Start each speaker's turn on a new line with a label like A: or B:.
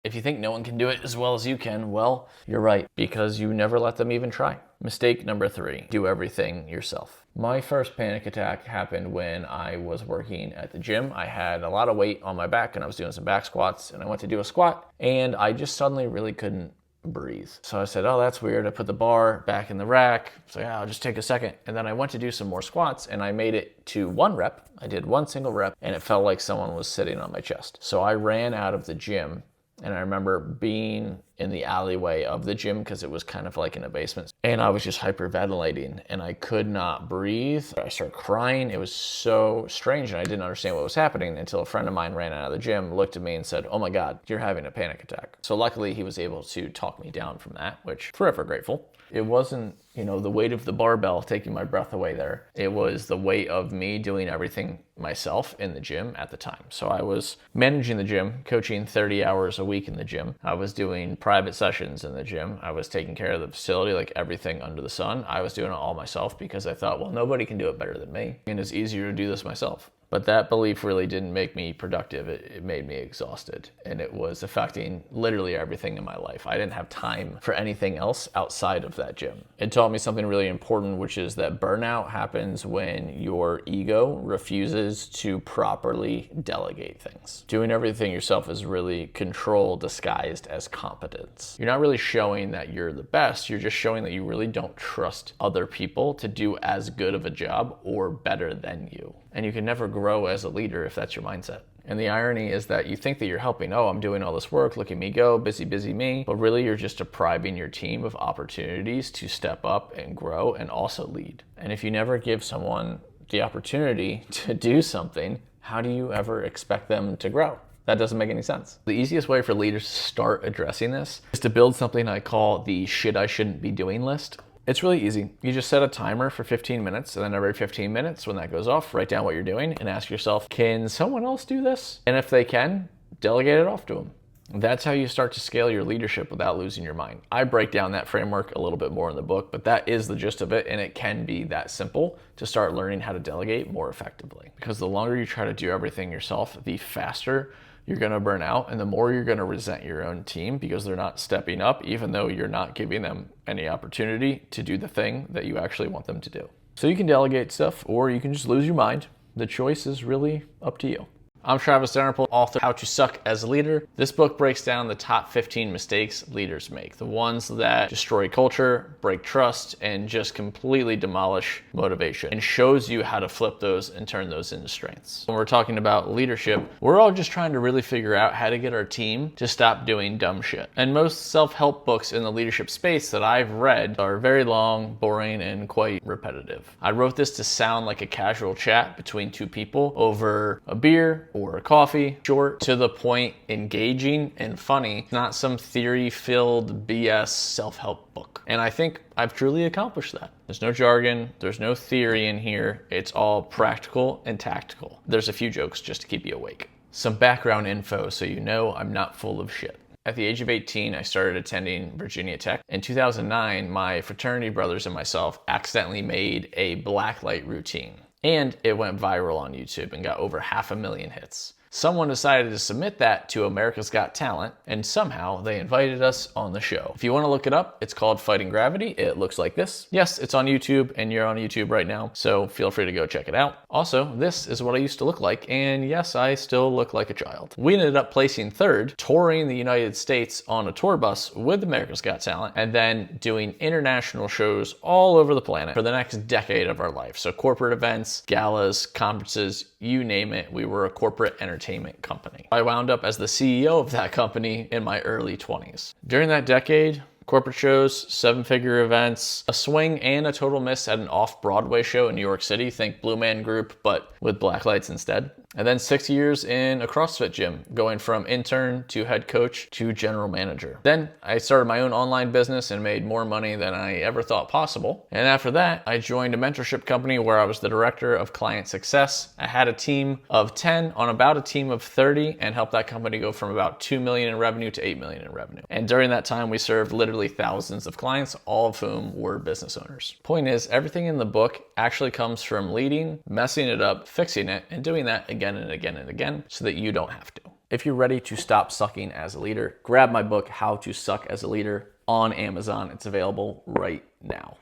A: If you think no one can do it as well as you can, well, you're right, because you never let them even try. Mistake number 3, do everything yourself. My first panic attack happened when I was working at the gym. I had a lot of weight on my back and I was doing some back squats, and I went to do a squat and I just suddenly really couldn't breathe. So I said, oh, that's weird. I put the bar back in the rack. So yeah, I'll just take a second. And then I went to do some more squats and I made it to 1 rep. I did 1 single rep and it felt like someone was sitting on my chest. So I ran out of the gym. And I remember being in the alleyway of the gym because it was kind of like in a basement. And I was just hyperventilating and I could not breathe. I started crying. It was so strange and I didn't understand what was happening until a friend of mine ran out of the gym, looked at me and said, oh my God, you're having a panic attack. So luckily he was able to talk me down from that, which forever grateful. It wasn't, the weight of the barbell taking my breath away there. It was the weight of me doing everything myself in the gym at the time. So I was managing the gym, coaching 30 hours a week in the gym. I was doing private sessions in the gym. I was taking care of the facility, like everything under the sun. I was doing it all myself because I thought, well, nobody can do it better than me. And it's easier to do this myself. But that belief really didn't make me productive. It made me exhausted. And it was affecting literally everything in my life. I didn't have time for anything else outside of that gym. It taught me something really important, which is that burnout happens when your ego refuses to properly delegate things. Doing everything yourself is really control disguised as competence. You're not really showing that you're the best. You're just showing that you really don't trust other people to do as good of a job or better than you. And you can never grow as a leader if that's your mindset. And the irony is that you think that you're helping. Oh, I'm doing all this work. Look at me go. Busy, busy me. But really, you're just depriving your team of opportunities to step up and grow and also lead. And if you never give someone the opportunity to do something, how do you ever expect them to grow? That doesn't make any sense. The easiest way for leaders to start addressing this is to build something I call the shit I shouldn't be doing list. It's really easy. You just set a timer for 15 minutes, and then every 15 minutes when that goes off, write down what you're doing and ask yourself, can someone else do this? And if they can, delegate it off to them. That's how you start to scale your leadership without losing your mind. I break down that framework a little bit more in the book, but that is the gist of it, and it can be that simple to start learning how to delegate more effectively. Because the longer you try to do everything yourself, the faster you're going to burn out, and the more you're going to resent your own team because they're not stepping up, even though you're not giving them any opportunity to do the thing that you actually want them to do. So you can delegate stuff, or you can just lose your mind. The choice is really up to you. I'm Travis Dennerpool, author of How to Suck as a Leader. This book breaks down the top 15 mistakes leaders make, the ones that destroy culture, break trust, and just completely demolish motivation, and shows you how to flip those and turn those into strengths. When we're talking about leadership, we're all just trying to really figure out how to get our team to stop doing dumb shit. And most self-help books in the leadership space that I've read are very long, boring, and quite repetitive. I wrote this to sound like a casual chat between two people over a beer or a coffee, short, to the point, engaging, and funny, not some theory-filled BS self-help book. And I think I've truly accomplished that. There's no jargon, there's no theory in here, it's all practical and tactical. There's a few jokes just to keep you awake. Some background info so you know I'm not full of shit. At the age of 18, I started attending Virginia Tech. In 2009, my fraternity brothers and myself accidentally made a blacklight routine. And it went viral on YouTube and got over 500,000 hits. Someone decided to submit that to America's Got Talent, and somehow they invited us on the show. If you want to look it up, it's called Fighting Gravity. It looks like this. Yes, it's on YouTube, and you're on YouTube right now, so feel free to go check it out. Also, this is what I used to look like, and yes, I still look like a child. We ended up placing third, touring the United States on a tour bus with America's Got Talent, and then doing international shows all over the planet for the next decade of our life. So corporate events, galas, conferences, you name it, we were a corporate entertainment company. I wound up as the CEO of that company in my early 20s. During that decade, corporate shows, 7-figure events, a swing and a total miss at an off-Broadway show in New York City, think Blue Man Group, but with black lights instead. And then 6 years in a CrossFit gym, going from intern to head coach to general manager. Then I started my own online business and made more money than I ever thought possible. And after that, I joined a mentorship company where I was the director of client success. I had a team of 10 on about a team of 30 and helped that company go from about 2 million in revenue to 8 million in revenue. And during that time, we served literally thousands of clients, all of whom were business owners. Point is, everything in the book actually comes from leading, messing it up, fixing it, and doing that again and again and again so that you don't have to. If you're ready to stop sucking as a leader, grab my book, How to Suck as a Leader, on Amazon. It's available right now.